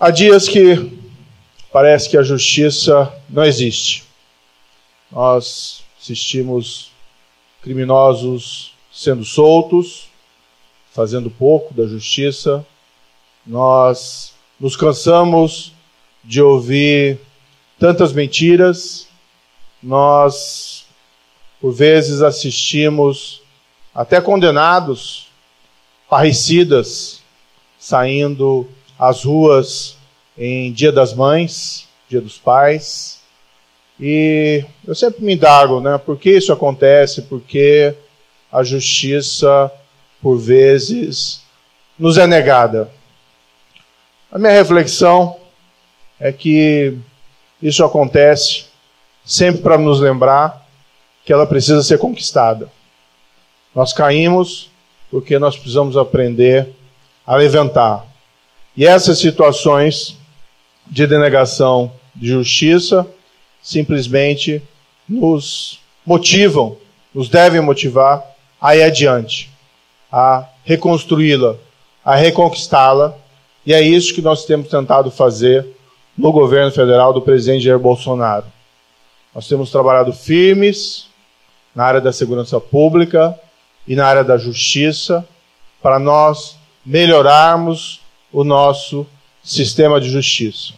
Há dias que parece que a justiça não existe. Nós assistimos criminosos sendo soltos, fazendo pouco da justiça. Nós nos cansamos de ouvir tantas mentiras. Nós, por vezes, assistimos até condenados, parricidas, saindo às ruas em Dia das Mães, Dia dos Pais. E eu sempre me indago, né? Por que isso acontece? Porque a justiça, por vezes, nos é negada. A minha reflexão é que isso acontece sempre para nos lembrar que ela precisa ser conquistada. Nós caímos porque nós precisamos aprender a levantar. E essas situações de denegação de justiça simplesmente nos motivam, nos devem motivar a ir adiante, a reconstruí-la, a reconquistá-la. E é isso que nós temos tentado fazer no governo federal do presidente Jair Bolsonaro. Nós temos trabalhado firmes na área da segurança pública e na área da justiça para nós melhorarmos o nosso sistema de justiça.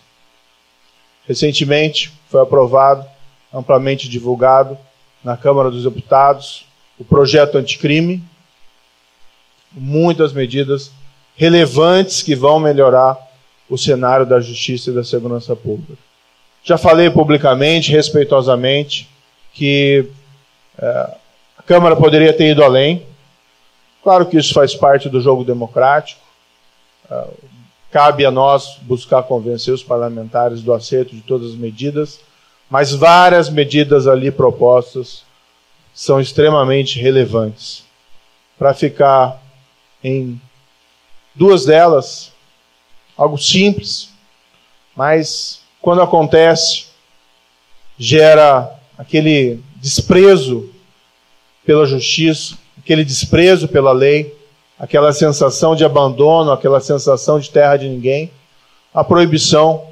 Recentemente foi aprovado, amplamente divulgado na Câmara dos Deputados, o projeto anticrime, muitas medidas relevantes que vão melhorar o cenário da justiça e da segurança pública. Já falei publicamente, respeitosamente, que a Câmara poderia ter ido além. Claro que isso faz parte do jogo democrático. Cabe a nós buscar convencer os parlamentares do acerto de todas as medidas, mas várias medidas ali propostas são extremamente relevantes. Para ficar em duas delas, algo simples, mas quando acontece, gera aquele desprezo pela justiça, aquele desprezo pela lei, aquela sensação de abandono, aquela sensação de terra de ninguém, a proibição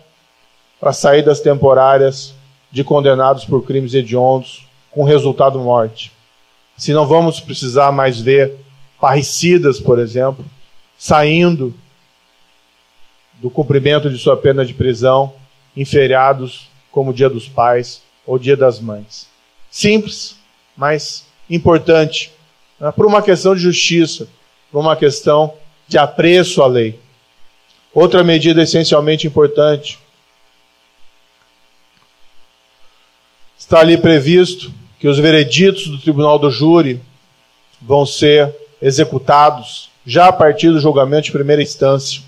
para saídas temporárias de condenados por crimes hediondos, com resultado morte. Se não vamos precisar mais ver parricidas, por exemplo, saindo do cumprimento de sua pena de prisão em feriados como o Dia dos Pais ou Dia das Mães. Simples, mas importante, né? Por uma questão de justiça, por uma questão de apreço à lei. Outra medida essencialmente importante, está ali previsto que os vereditos do Tribunal do Júri vão ser executados já a partir do julgamento de primeira instância.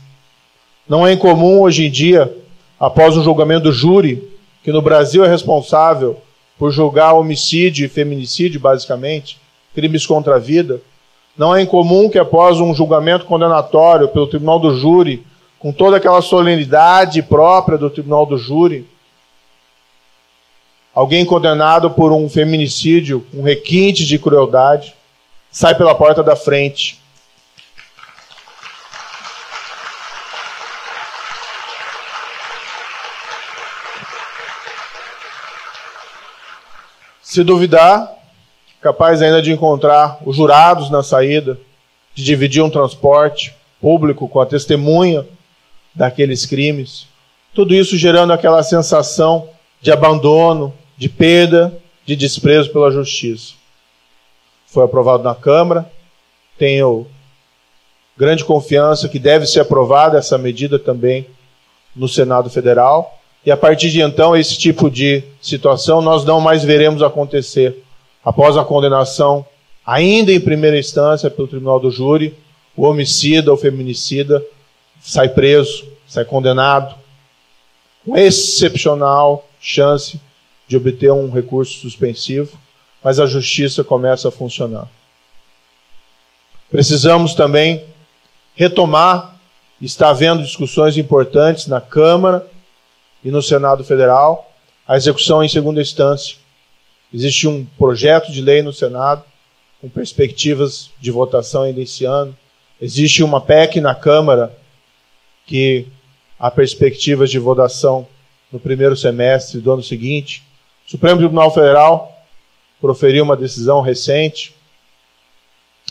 Não é incomum hoje em dia, após o julgamento do júri, que no Brasil é responsável por julgar homicídio e feminicídio, basicamente, crimes contra a vida, não é incomum que após um julgamento condenatório pelo Tribunal do Júri, com toda aquela solenidade própria do Tribunal do Júri, alguém condenado por um feminicídio, um requinte de crueldade, sai pela porta da frente. Se duvidar, capaz ainda de encontrar os jurados na saída, de dividir um transporte público com a testemunha daqueles crimes. Tudo isso gerando aquela sensação de abandono, de perda, de desprezo pela justiça. Foi aprovado na Câmara, tenho grande confiança que deve ser aprovada essa medida também no Senado Federal. E a partir de então, esse tipo de situação nós não mais veremos acontecer. Após a condenação, ainda em primeira instância pelo Tribunal do Júri, o homicida ou feminicida sai preso, sai condenado, com excepcional chance de obter um recurso suspensivo, mas a justiça começa a funcionar. Precisamos também retomar, está havendo discussões importantes na Câmara e no Senado Federal, a execução em segunda instância. Existe um projeto de lei no Senado, com perspectivas de votação ainda esse ano. Existe uma PEC na Câmara que há perspectivas de votação no primeiro semestre do ano seguinte. O Supremo Tribunal Federal proferiu uma decisão recente,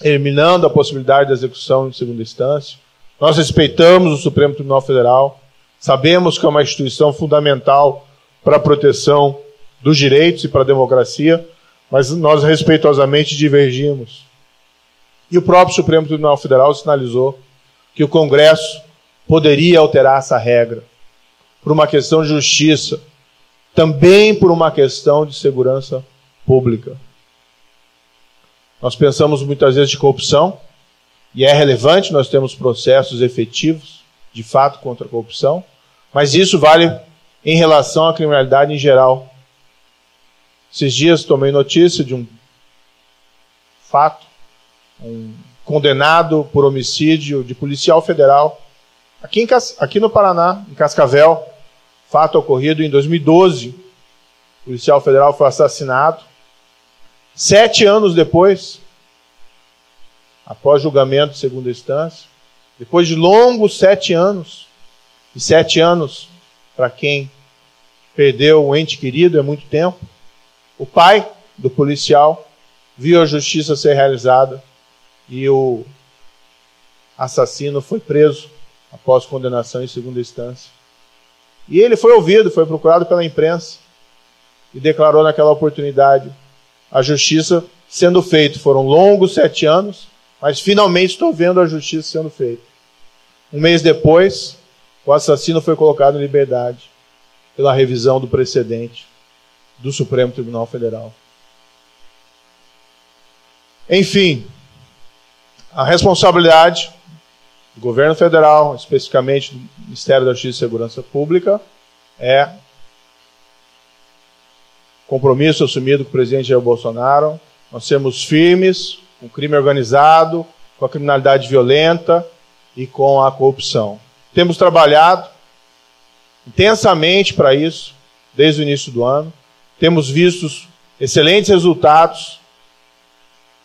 eliminando a possibilidade de execução em segunda instância. Nós respeitamos o Supremo Tribunal Federal, sabemos que é uma instituição fundamental para a proteção dos direitos e para a democracia, mas nós respeitosamente divergimos. E o próprio Supremo Tribunal Federal sinalizou que o Congresso poderia alterar essa regra por uma questão de justiça, também por uma questão de segurança pública. Nós pensamos muitas vezes de corrupção, e é relevante, nós temos processos efetivos, de fato, contra a corrupção, mas isso vale em relação à criminalidade em geral. Esses dias tomei notícia de um fato, um condenado por homicídio de policial federal, aqui no Paraná, em Cascavel, fato ocorrido em 2012. O policial federal foi assassinado. 7 anos depois, após julgamento de segunda instância, depois de longos 7 anos, e 7 anos, para quem perdeu um ente querido, é muito tempo, o pai do policial viu a justiça ser realizada e o assassino foi preso após condenação em segunda instância. E ele foi ouvido, foi procurado pela imprensa e declarou naquela oportunidade a justiça sendo feita. Foram longos 7 anos, mas finalmente estou vendo a justiça sendo feita. Um mês depois, o assassino foi colocado em liberdade pela revisão do precedente do Supremo Tribunal Federal. Enfim, a responsabilidade do governo federal, especificamente do Ministério da Justiça e Segurança Pública, é compromisso assumido com o presidente Jair Bolsonaro, nós sermos firmes com o crime organizado, com a criminalidade violenta e com a corrupção. Temos trabalhado intensamente para isso, desde o início do ano. Temos visto excelentes resultados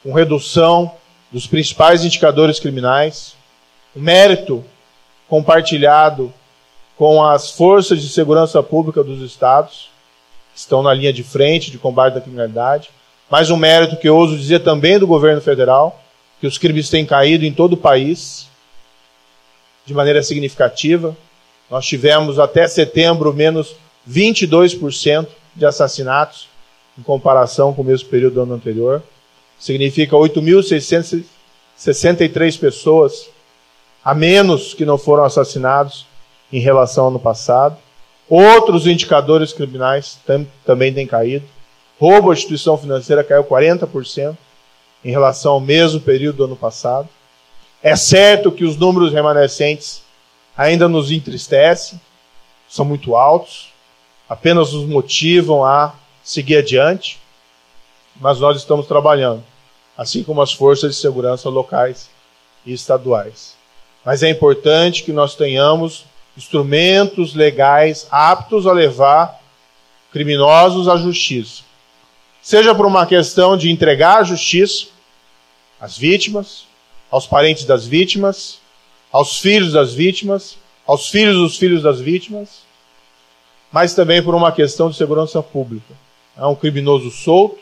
com redução dos principais indicadores criminais, mérito compartilhado com as forças de segurança pública dos estados, que estão na linha de frente de combate à criminalidade, mas um mérito que eu ouso dizer também do governo federal, que os crimes têm caído em todo o país, de maneira significativa. Nós tivemos até setembro menos 22% de assassinatos em comparação com o mesmo período do ano anterior. Significa 8.663 pessoas a menos que não foram assassinados em relação ao ano passado. Outros indicadores criminais também têm caído. Roubo à instituição financeira caiu 40% em relação ao mesmo período do ano passado. É certo que os números remanescentes ainda nos entristecem, são muito altos, apenas nos motivam a seguir adiante, mas nós estamos trabalhando, assim como as forças de segurança locais e estaduais. Mas é importante que nós tenhamos instrumentos legais aptos a levar criminosos à justiça. Seja por uma questão de entregar a justiça às vítimas, aos parentes das vítimas, aos filhos das vítimas, aos filhos dos filhos das vítimas, mas também por uma questão de segurança pública. É um criminoso solto,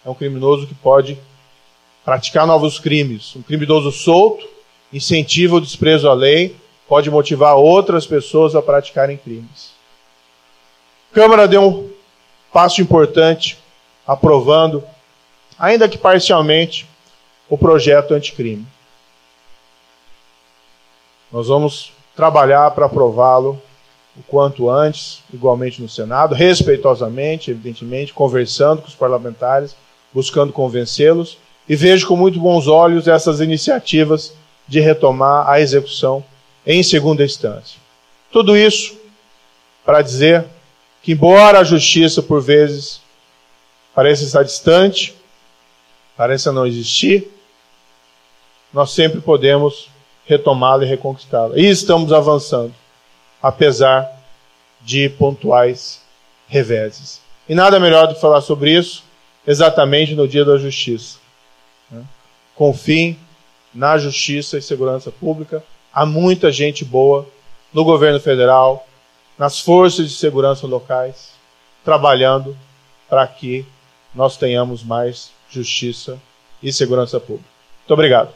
é um criminoso que pode praticar novos crimes. Um criminoso solto incentiva o desprezo à lei, pode motivar outras pessoas a praticarem crimes. A Câmara deu um passo importante, aprovando, ainda que parcialmente, o projeto anticrime. Nós vamos trabalhar para aprová-lo o quanto antes, igualmente no Senado, respeitosamente, evidentemente, conversando com os parlamentares, buscando convencê-los, e vejo com muito bons olhos essas iniciativas de retomar a execução em segunda instância. Tudo isso para dizer que, embora a justiça, por vezes, pareça estar distante, pareça não existir, nós sempre podemos retomá-la e reconquistá-la. E estamos avançando, apesar de pontuais reveses. E nada melhor do que falar sobre isso exatamente no Dia da Justiça. Confiem na justiça e segurança pública. Há muita gente boa no governo federal, nas forças de segurança locais, trabalhando para que nós tenhamos mais justiça e segurança pública. Muito obrigado.